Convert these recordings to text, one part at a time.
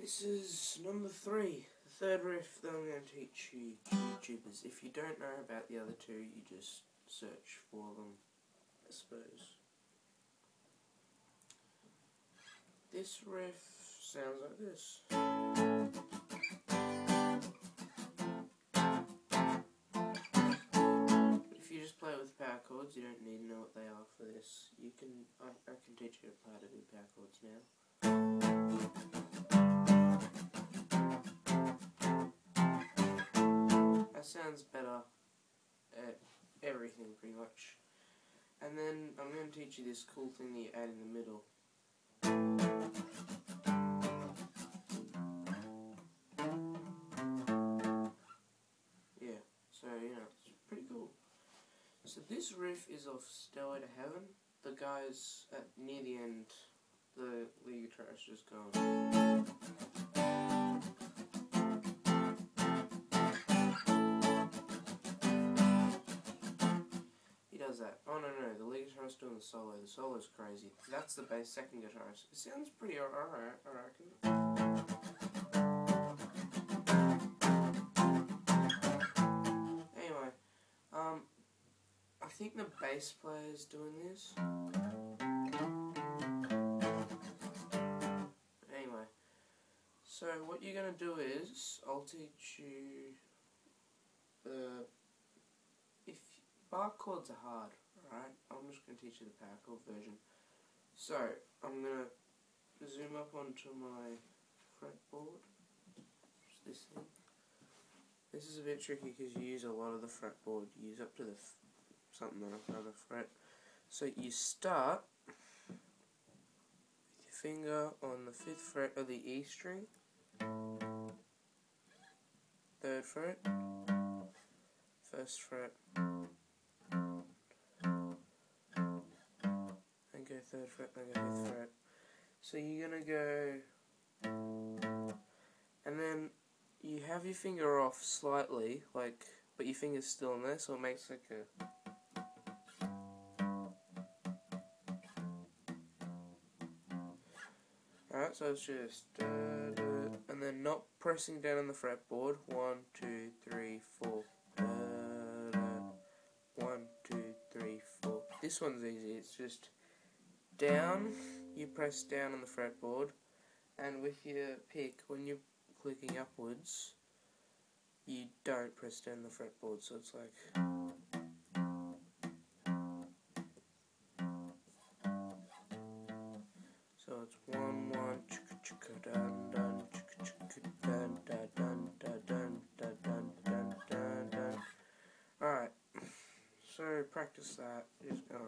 This is number 3, the third riff that I'm going to teach you YouTubers. If you don't know about the other two, you just search for them, I suppose. This riff sounds like this. If you just play it with power chords, you don't need to know what they are for this. You can, I can teach you how to do power chords now. Sounds better at everything pretty much. And then I'm going to teach you this cool thing that you add in the middle. Yeah, so it's pretty cool. So this riff is off Stairway to Heaven. The guys at near the end, the lead guitarist just gone. That. Oh no, the lead guitarist doing the solo. The solo's crazy. That's the bass second guitarist. It sounds pretty alright, I reckon. Anyway, I think the bass player is doing this. Anyway, so what you're gonna do is I'll teach you the. Bar chords are hard, right? I'm just going to teach you the power chord version. So, I'm going to zoom up onto my fretboard. Just this thing. This is a bit tricky because you use a lot of the fretboard. You use up to the something like another fret. So you start with your finger on the 5th fret of the E string, 3rd fret, 1st fret, go 3rd fret, then go 5th fret. So you're gonna go, and then you have your finger off slightly, but your finger's still in there, so it makes like a. Alright, so it's just and then not pressing down on the fretboard. 1, 2, 3, 4. 1, 2, 3, 4. This one's easy. It's just down, you press down on the fretboard, and with your pick, when you're clicking upwards, you don't press down the fretboard, so it's like. So it's 1, 1, chicka chicka dun dun, chicka chicka dun dun dun dun dun dun dun dun dun. Alright, so practice that, just go on.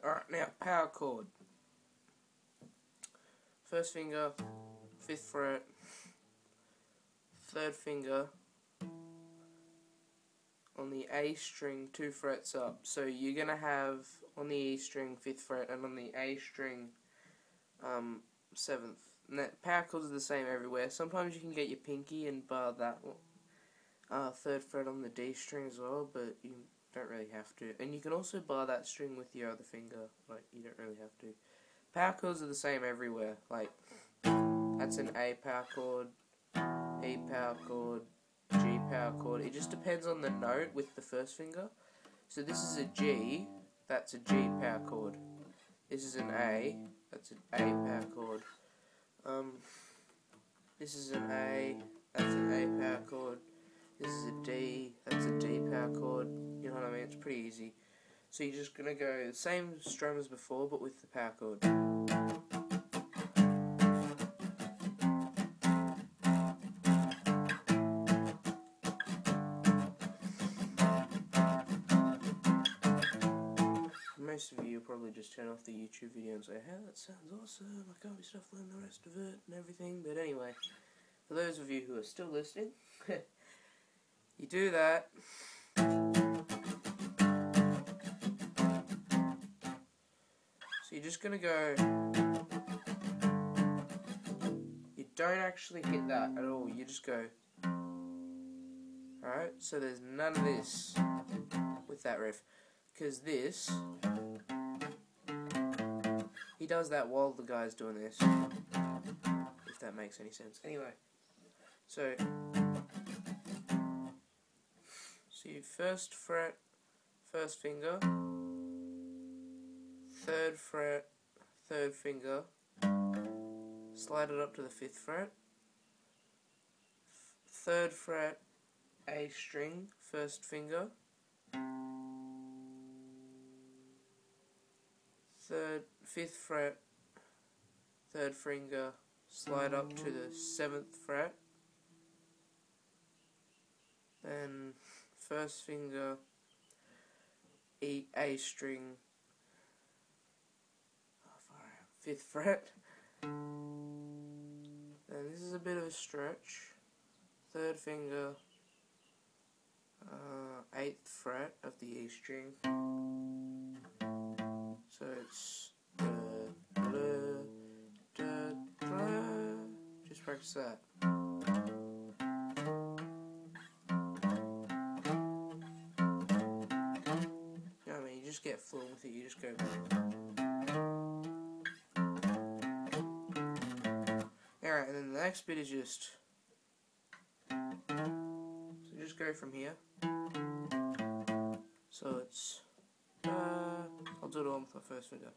Alright, now power chord. 1st finger, 5th fret, 3rd finger on the A string, 2 frets up. So you're gonna have on the E string 5th fret and on the A string 7th. And that power chords are the same everywhere. Sometimes you can get your pinky and bar that 3rd fret on the D string as well, but you don't really have to. And you can also bar that string with your other finger, you don't really have to. Power chords are the same everywhere, that's an A power chord, E power chord, G power chord. It just depends on the note with the 1st finger. So this is a G, that's a G power chord. This is an A, that's an A power chord. This is an A, that's an A power chord. This is a D, that's a D power chord. You know what I mean? It's pretty easy. So you're just gonna go the same strum as before, but with the power chord. Most of you will probably just turn off the YouTube video and say, "Hey, that sounds awesome, I can't be stuff learning the rest of it and everything." But anyway, for those of you who are still listening, you do that. So So you're just going to go, you don't actually hit that at all, you just go, alright, so there's none of this with that riff, because this, he does that while the guy's doing this, if that makes any sense. Anyway, so you first fret, first finger, third fret, third finger, slide it up to the 5th fret, 3rd fret, A string, first finger, 5th fret, 3rd finger, slide up to the 7th fret, then 1st finger, A string, 5th fret, then this is a bit of a stretch, 3rd finger, 8th fret of the E string, so it's just practice that. Get fluent with it, you just go. Alright, and then the next bit is just, so just go from here. So it's, I'll do it all with my first finger.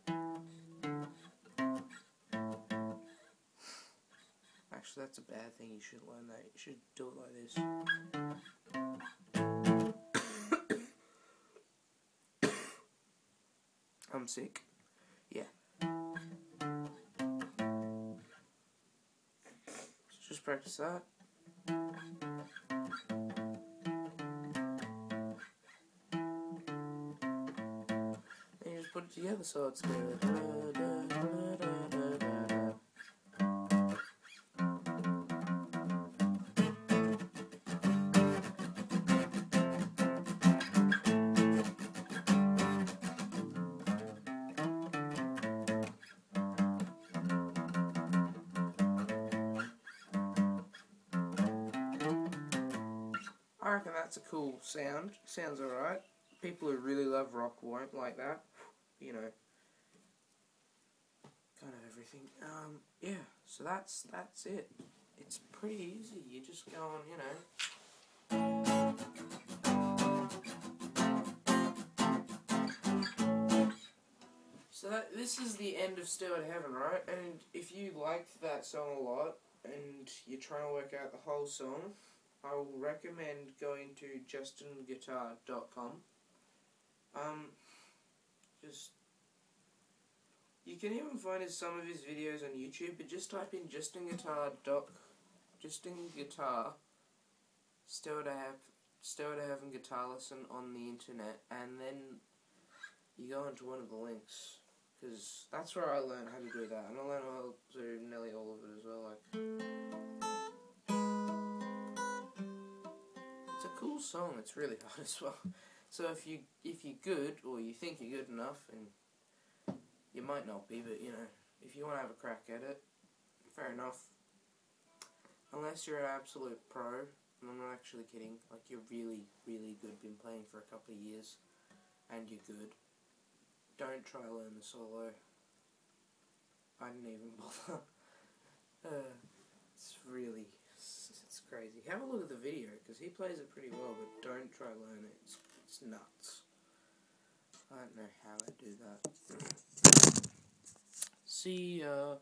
Actually, that's a bad thing, you shouldn't learn that, you should do it like this. I'm sick. Yeah. So just practice that. And you just put it together so it's good. I reckon that's a cool sound. Sounds alright. People who really love rock won't like that. You know, kind of everything. Yeah, so that's it. It's pretty easy. You just go on, you know. So this is the end of Stairway to Heaven, right? And if you liked that song a lot and you're trying to work out the whole song, I will recommend going to justinguitar.com. You can even find some of his videos on YouTube, but just type in Justin Guitar, Stairway to Heaven guitar lesson on the internet, and then you go into one of the links, because that's where I learned how to do that, and I learned how to do nearly all of it as well. Like, it's a cool song. It's really hard as well. So if you're good, or you think you're good enough, and you might not be, but you know, if you want to have a crack at it, fair enough. Unless you're an absolute pro, and I'm not actually kidding, like you're really, really good, been playing for a couple of years, and you're good, don't try to learn the solo. I didn't even bother. It's crazy. Have a look at the video, because he plays it pretty well, but don't try to learn it. It's nuts. I don't know how I do that. See ya.